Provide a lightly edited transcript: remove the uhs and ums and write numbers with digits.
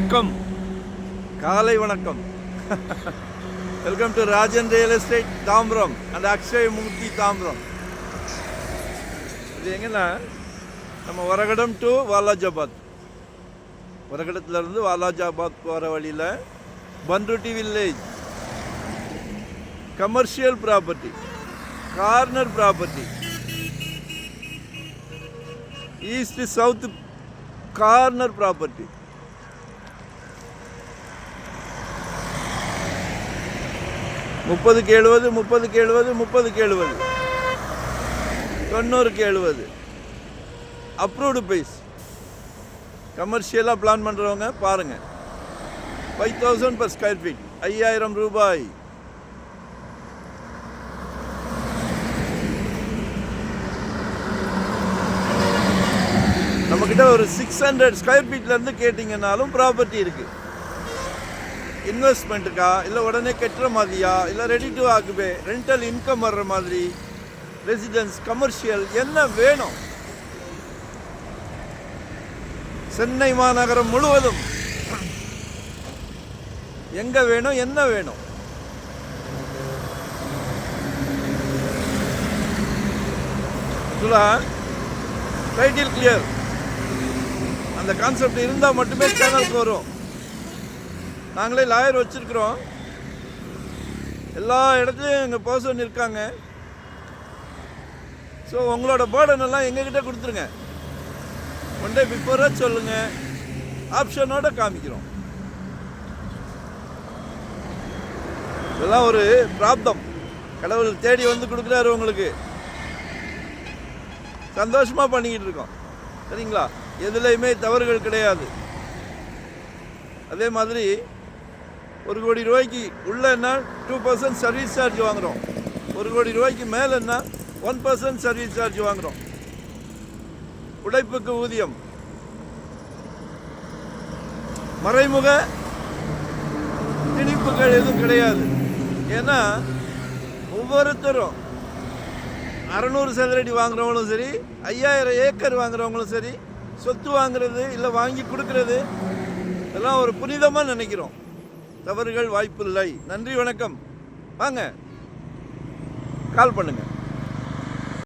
வணக்கம், காலை வணக்கம். Welcome to Rajan real estate Tambaram and Akshay Murthy Tambaram. இது எங்கன்னா நம்ம வரகடம் டு வாலாஜாபாத், வரகடத்துலேருந்து வாலாஜாபாத் போகிற வழியில் Panruti village, commercial property, corner property, east south corner property. முப்பதுக்கு 70, 30க்கு 70, 30க்கு 70, 90க்கு 70 அப்ரூவ்டு ப்ரைஸ். கமர்ஷியலாக பிளான் பண்ணுறவங்க பாருங்கள். 5000 per square feet, 5000 ரூபாய். நம்மக்கிட்ட ஒரு 600 ஸ்கொயர் ஃபீட்லேருந்து கேட்டிங்கன்னாலும் ப்ராப்பர்ட்டி இருக்குது. இன்வெஸ்ட்மெண்ட்டுக்கா, இல்லை உடனே கட்டுற மாதிரியா, இல்லை ரெடி டு ஆக்குபே, ரெண்டல் இன்கம் வர்ற மாதிரி, ரெசிடென்ஸ், கமர்ஷியல், என்ன வேணும்? சென்னை மாநகரம் முழுவதும் எங்கே வேணும், என்ன வேணும்? டைட்டில் கிளியர், அந்த கான்செப்ட் இருந்தால் மட்டுமே சேனலுக்கு வரும். நாங்களே லாயர் வச்சுருக்குறோம், எல்லா இடத்துலையும் எங்கள் பர்சன் இருக்காங்க. ஸோ உங்களோட பேர்டன் எல்லாம் எங்ககிட்ட கொடுத்துருங்க. ஒன் டே பிஃபோராக சொல்லுங்கள், ஆப்ஷனோட காமிக்கிறோம். இதெல்லாம் ஒரு பிராப்தம், கடவுள் தேடி வந்து கொடுக்குறாரு உங்களுக்கு. சந்தோஷமாக பண்ணிக்கிட்டு இருக்கோம், சரிங்களா? எதுலேயுமே தவறுகள் கிடையாது. அதே மாதிரி 1 கோடி ரூபாய்க்கு உள்ளன்னா 2% சர்வீஸ் சார்ஜ் வாங்குகிறோம். 1 கோடி ரூபாய்க்கு மேலேன்னா 1% சர்வீஸ் சார்ஜ் வாங்குகிறோம். உழைப்புக்கு ஊதியம், மறைமுக திணிப்புகள் எதுவும் கிடையாது. ஏன்னா ஒவ்வொருத்தரும் 600 சதுரடி வாங்குறவங்களும் சரி, 5000 ஏக்கர் வாங்குறவங்களும் சரி, சொத்து வாங்குறது இல்லை வாங்கி கொடுக்கறது இதெல்லாம் ஒரு புனிதமாக நினைக்கிறோம். தவறுகள் வாய்ப்பில்லை. நன்றி, வணக்கம். வாங்க, கால் பண்ணுங்கள்.